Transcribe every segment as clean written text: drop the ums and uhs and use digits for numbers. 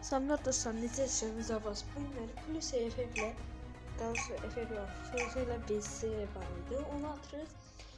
Samlar dostlar, necəsiniz avaz? Bu günləri Plus FF-lə, daha sonra FF-lə VS var idi. Onu atırıq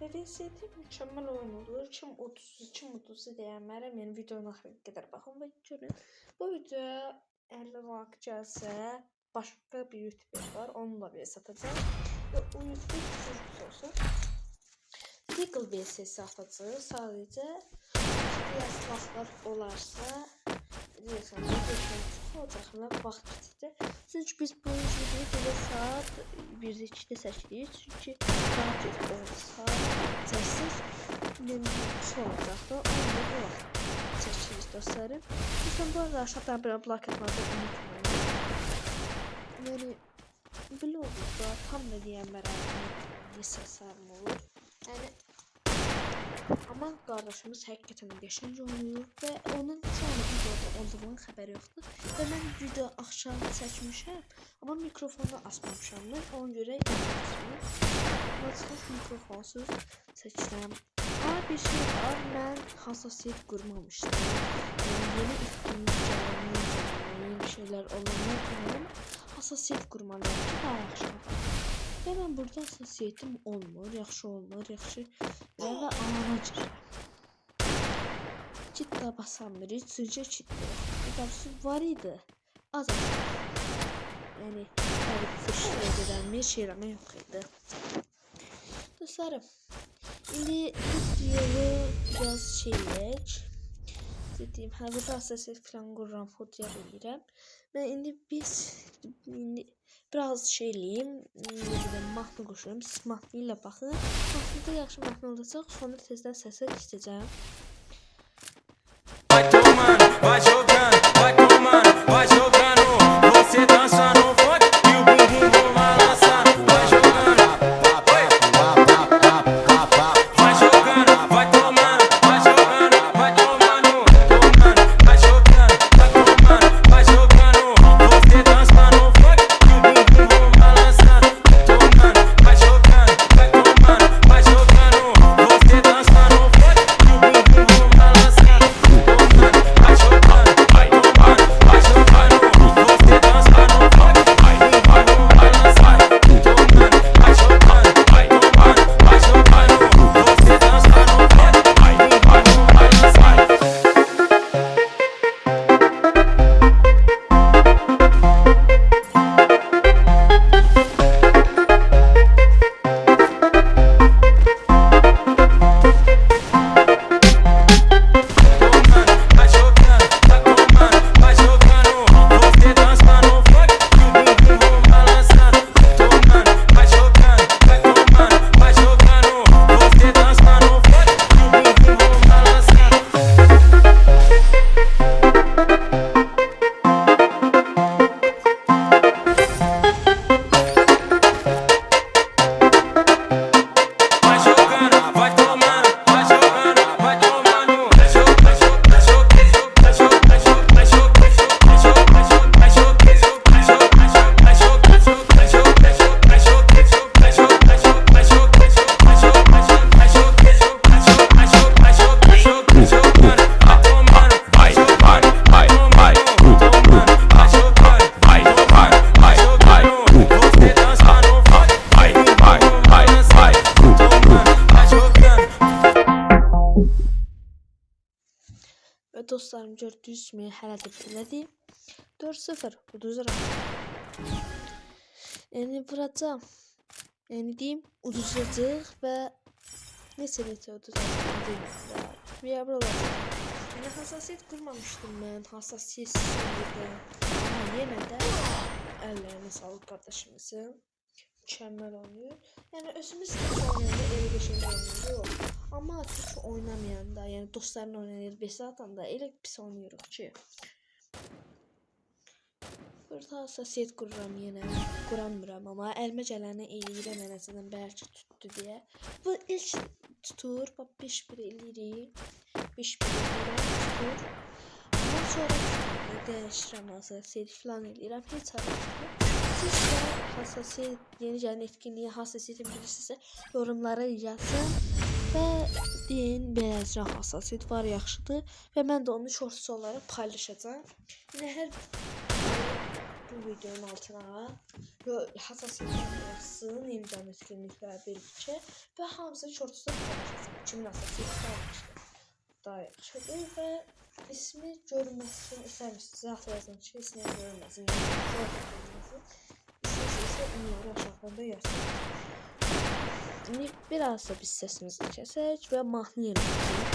və VS-də mükəmməl oyun olur. Kim 30 deyənlərə yəni videonun axırına qədər baxın və görün. Bu videoya 50 like gəlsə, başqa bir YouTuber var, onunla VS atacağım. Və o YouTuber çocuk olsun. Deagle VS-si atacağıq. Sadəcə diğer silahlar olarsa deyəsən olacaqlar vaxt keçəcək. Çünki biz bu videoyu belə saat 1-də 2-də çəkirik. Çünki saat 10 saat çəksiz mümkün olacaqdır. Onu da vaxt çəkirik dostlarım. Lütfen bu arada aşağıdan bir like atmağı unutmayın. Yəni belə olur da tam da deyənlərə səslərim olur. Yəni ama kardeşimiz hakikaten geçince oynuyor ve onun sonra videoda olduğunun xəbəri yoxdur. Və mən video axşam çəkmişəm, amma mikrofonu asmamışam. Mən ona görə açılmış mikrofonsuz çəkirəm. Ama bir şey var, mən hassasiyet qurmamışdım. Yeni yeni şeyler olanlar hassasiyet qurmalıyam ki, daha yaxşı olsun. Və mən burada hassasiyetim olmur, yaxşı olmur, yaxşı və alana girirəm. Ciddə basamırıq, çünki ciddə yoxdur. Var idi, az az. Yəni, bir şey eləmə yox idi. Dostlarım, indi videoyu biraz şeylək. Dediyim, burada hassasiyet falan qururam, fotoya bilirəm. Və indi biz biraz şeyliyim, mahnı qoşurum, siz mahnı ilə baxın. Mahnıda yaxşı mahnı olacaq, sonra tezdən səsə keçəcəm. Vai tomando, vai jogando, vai tomando, vai jogando. Você dança no funk e o bumbum vou balançando. Vai jogando, vai jogando, vai tomando, vai jogando, vai tomando, tomando, vai jogando, vai tomando, vai jogando. Você dança no funk e o bumbum vou balançando. Tomando, vai jogando, vai tomando, vai jogando. Você dança no funk e o bumbum vou balançando. Və dostlarım, gördüyünüz kimi hələ də belədir. 4-0 uduzuram. Yəni vuracam. Yəni deyim, uduzacaq və neçə uduzacaq deyim. Biabr olacaq. Yəni hassasiyet qurmamışdım mən, hassasiyetsiz idi. Amma yenə də əllərini sağlıq qardaşımızın. Mükəmməl oynuyor. Yəni özümüz oynayanda elə bir şey oynayırıq. Amma tək oynamayanda, yəni dostlarla oynayır, VS atanda elə pis oynayırıq ki. Burada hassasiyet qururam yenə. Quramıram, amma əlimə gələni eləyirəm ən azından bəlkə tutdu deyə. Bu ilk tutur, 5-1 eləyirik. 5-1 eləyirəm, tutur. Ondan sonra dəyişirəm hassasiyet falan eləyirəm. Heç arasında. Siz də hassasiyet, yeni gələn etkinliyə hassasiyetin bilirsinizsə yorumlara yazın. və deyin bəyazca hassasiyyət var, yaxşıdır və mən də onu shorts olaraq paylaşacağam. Yəni hər bu videonun altına hassasiyyət yazsın, imza müskünlüklər bilgi və hamısını shortsda paylaşacağım. Kimin hassasiyyəti daha yaxşıdır və ismi görünməsin istəmirsiniz. Zaten yazın ki, ismi görünməsin. İstəyirsiniz onları aşağıda yazın. Şimdi biraz da biz sesimizi kesək və mahnı eləyəcəyik.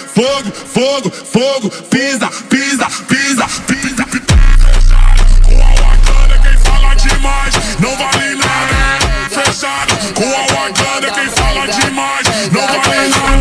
Fogo, fogo, fogo, pisa, pisa, pisa, pisa. Com a Wakanda quem fala demais não vale nada. Fechado, com a Wakanda quem fala demais não vale nada.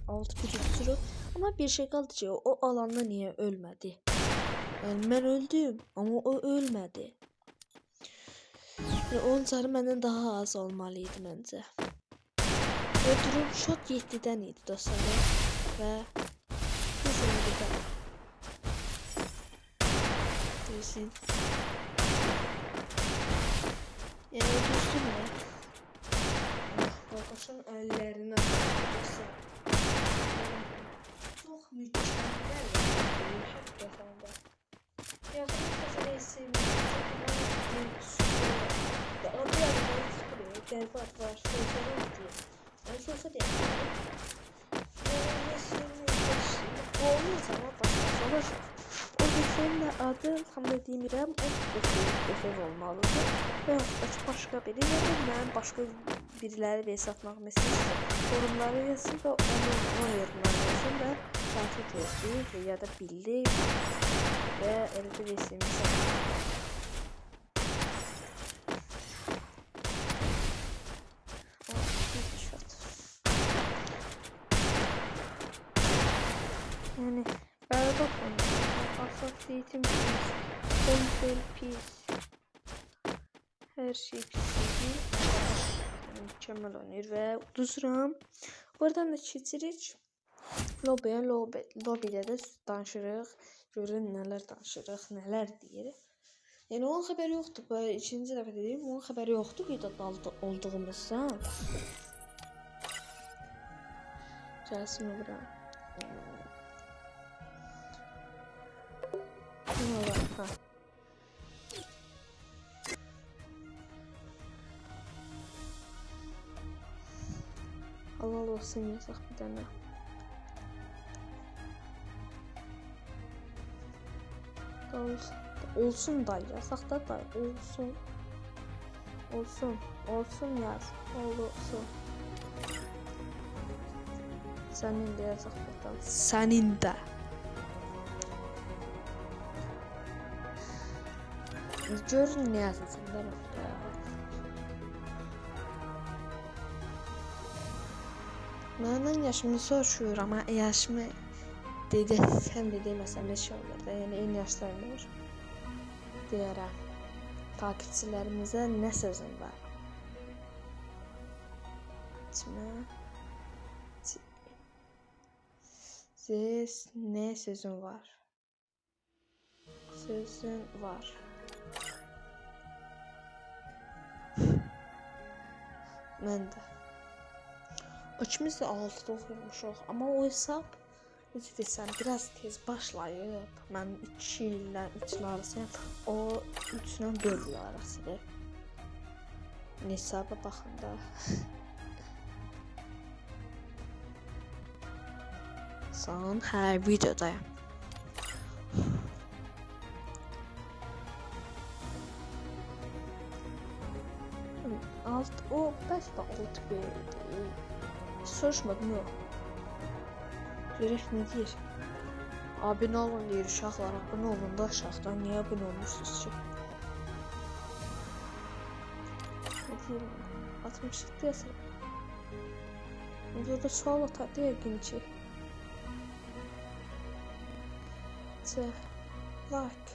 Altı bir sürü ama bir şey kaldı ki o alanda niye ölmedi? Yani ben öldüm ama o ölmedi. Yani onun canı benden daha az olmalıydı bence. Ve durum shot 7'den idi dostlar ve Bilsin. Yani öldürsün ya. Bakasın ellerine bakasın. Çok mükemmel. Hakikaten de. Yakın mesela sevmiyorum. Adı yerden çıkıyor. Gerbat var. Sözleri diye. Ben sözü diye. Yani sevmiyorum. Bu olmaz ama başka olacak. O desenin adı tam dediğim İrem o olmalıdır. Və başqa biri ya da mən başqa biriləri vs atmaq məsələsi forumları yazsın və onun yorumları yazsın və takip etsin ya da bildi və elde vs'imiz yani berbat olmuş. Hassasiyetim pis, kontrol pis, her şey pis değil. Mükemmel oynuyor ve uduzuram. Buradan da keçirik. Lobby'də də danışırıq. Görün nələr danışırıq, nələr deyirik. Yəni onun xəbəri yoxdur. Bu ikinci dəfə deyim, onun xəbəri yoxdur videoda olduğumuzdan. Gəlsin o bura. Ha. Allah olsun yazaq bir dənə. Olsun da yazaq da olsun. Olsun yaz. Olsun. Sənin də yazaq buradan. Sənin də. Görün ne yazasın da Məndən yaşımı soruşur ama yaşımı desəm də deməsəm də şey olur da, yəni eyni yaşlarımdır. Deyərəm, takipçilərimizə nə sözüm var? Ne sözüm var? Sözün var. Mən də. İkimiz də 6'da oxumuşuq, amma o hesab necə desəm, biraz tez başlayıb. Mən 2 ilə 3 il arasıyam, o 3 ilə 4 il arasıdır. Hesaba baxanda. Son hər videodayım. O belki de 6 değil. Soruşmadım yok. Görək ne deyir? Abone olun deyir uşaqlar, abone olun da aşağıdan. Niye abone olmuşsunuz ki? Ne diyeyim? 67 yazır. Burada sual atardı yəqin ki. Like.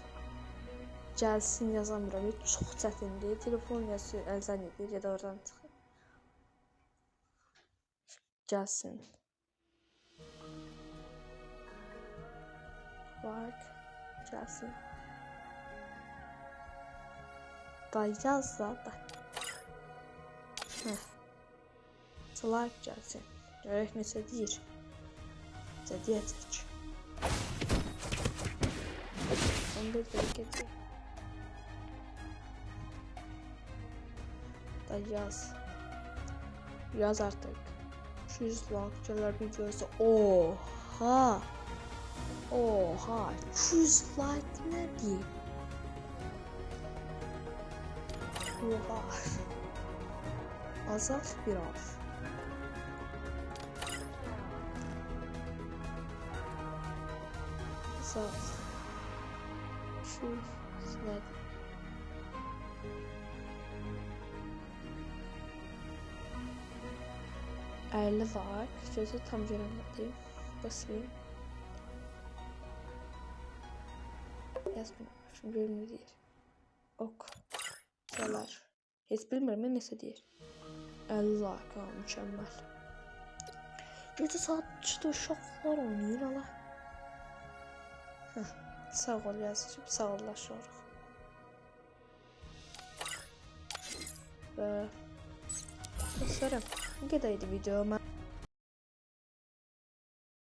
Gəlsin yazamıram. Çox çətindir. Telefon yazıyor, əlzən edir ya da oradan çıxır. Gəlsin. Like. Gəlsin. Da yaz da. Heh. Like gəlsin. Görək necə deyir. Necə deyəcək. 11 dəqiqə. Da yaz. Yaz artık. 200 like videosu. Oha. Oha. 200 like ne diyeyim? Oha. Azalt biraz. Azalt. 200 like. Elli var. Gözü tam göremedim. Basayım. Yazmıyorum. Şimdi bölümü değil. Ok. Şeyler. Hiç bilmiyorum neyse değil. 50 like. Mükemmel. Gece saat 3'te uşaqlar oynayır ala. Sağ ol yazıcım. Sağollaşırıq. Və göstərəm. Ne qədərdir video?